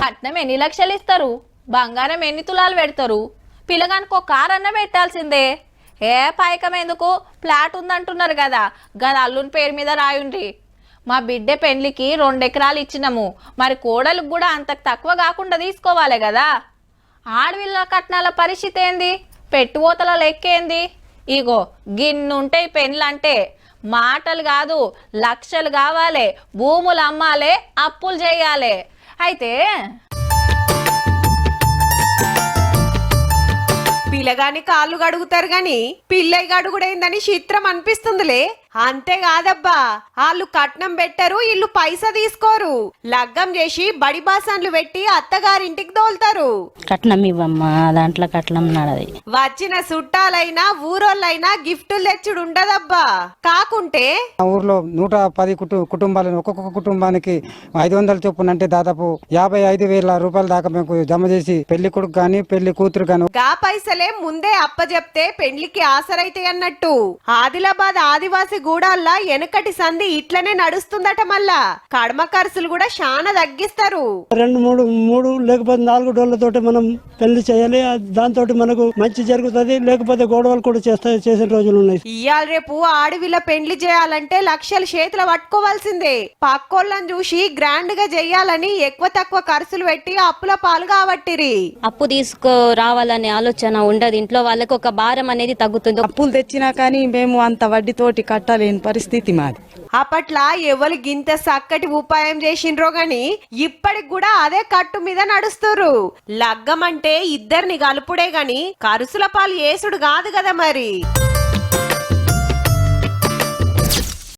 కట్నం ఎన్ని లక్షలు ఇస్తారు, బంగారం ఎన్ని తులాలు పెడతారు, పిల్లగానికి ఒక కారు అన్న పెట్టాల్సిందే. ఏ పైకం ఎందుకు, ఫ్లాట్ ఉందంటున్నారు కదా, గది అల్లుని పేరు మీద రాయుండ్రి. మా బిడ్డ పెళ్లికి 2 ఎకరాలు ఇచ్చినాము, మరి కోడలకు కూడా అంతకు తక్కువ కాకుండా తీసుకోవాలి కదా. ఆడవిల్ల కట్నాల పరిస్థితి ఏంది, పెట్టుబోతల లెక్కేంది? ఇగో గిన్నుంటాయి పెళ్ళంటే. మాటలు కాదు, లక్షలు కావాలి, భూములు అమ్మాలే, అప్పులు చేయాలి. అయితే పిల్లగాని కాళ్ళు గడుగుతారు గాని పిల్లై గడుగుడైందని చిత్రం అనిపిస్తుందిలే. అంతేకాదబ్బా, వాళ్ళు కట్నం పెట్టరు, ఇల్లు పైసా తీసుకోరు. లగ్గం చేసి బడి బాసన్లు పెట్టి అత్తగారింటికి దోల్తారు. కట్నం ఇవ్వమ్మా, దాంట్లో కట్నం నడది. వచ్చిన చుట్టాలైనా ఊరోళ్ళైనా గిఫ్టులు తెచ్చుడు ఉండదబ్బా. కాకుంటే ఊర్లో 110 కుటుంబాలను, ఒక్కొక్క కుటుంబానికి 500 చొప్పున, అంటే దాదాపు 55,000 రూపాయల దాకా మేము జమ చేసి పెళ్లి కొడుకు గాని పెళ్లి కూతురు గాను గా పైసలే ముందే అప్పజెప్తే పెళ్లికి ఆసరైతాయి అన్నట్టు. ఆదిలాబాద్ ఆదివాసి గూడాల్లా వెనకటి సంధి ఇట్లనే నడుస్తుందట. మళ్ళా కడమ ఖర్చులు కూడా చాలా తగ్గిస్తారు. 2, 3 లేకపోతే 4 డోళ్లతోటి మనం పెళ్లి చేయాలి. దాంతో మనకు మంచి జరుగుతుంది. లేకపోతే గొడవలు కూడా చేసిన రోజులు ఉన్నాయి. ఇయాల రేపు ఆడవిల పెళ్లి చేయాలంటే లక్షలు చేతుల పట్టుకోవాల్సిందే. పక్కోళ్ళని చూసి గ్రాండ్ గా చెయ్యాలని ఎక్కువ తక్కువ ఖర్చులు పెట్టి అప్పుల పాలు కాబట్టిరి. అప్పు తీసుకో రావాలనే ఆలోచన ఉండదు, ఇంట్లో వాళ్ళకి ఒక భారం అనేది తగ్గుతుంది. అప్పులు తెచ్చినా కానీ మేము అంత వడ్డీతోటి కట్టలేని పరిస్థితి మాది. అప్పట్లా ఎవరు గింత చక్కటి ఉపాయం చేసిండ్రో గాని ఇప్పటికి కూడా అదే కట్టు మీద నడుస్తురు. లగ్గం అంటే ఇద్దరిని కలుపుడే గాని ఖర్చుల పాలు ఏసుడు కాదు కదా మరి.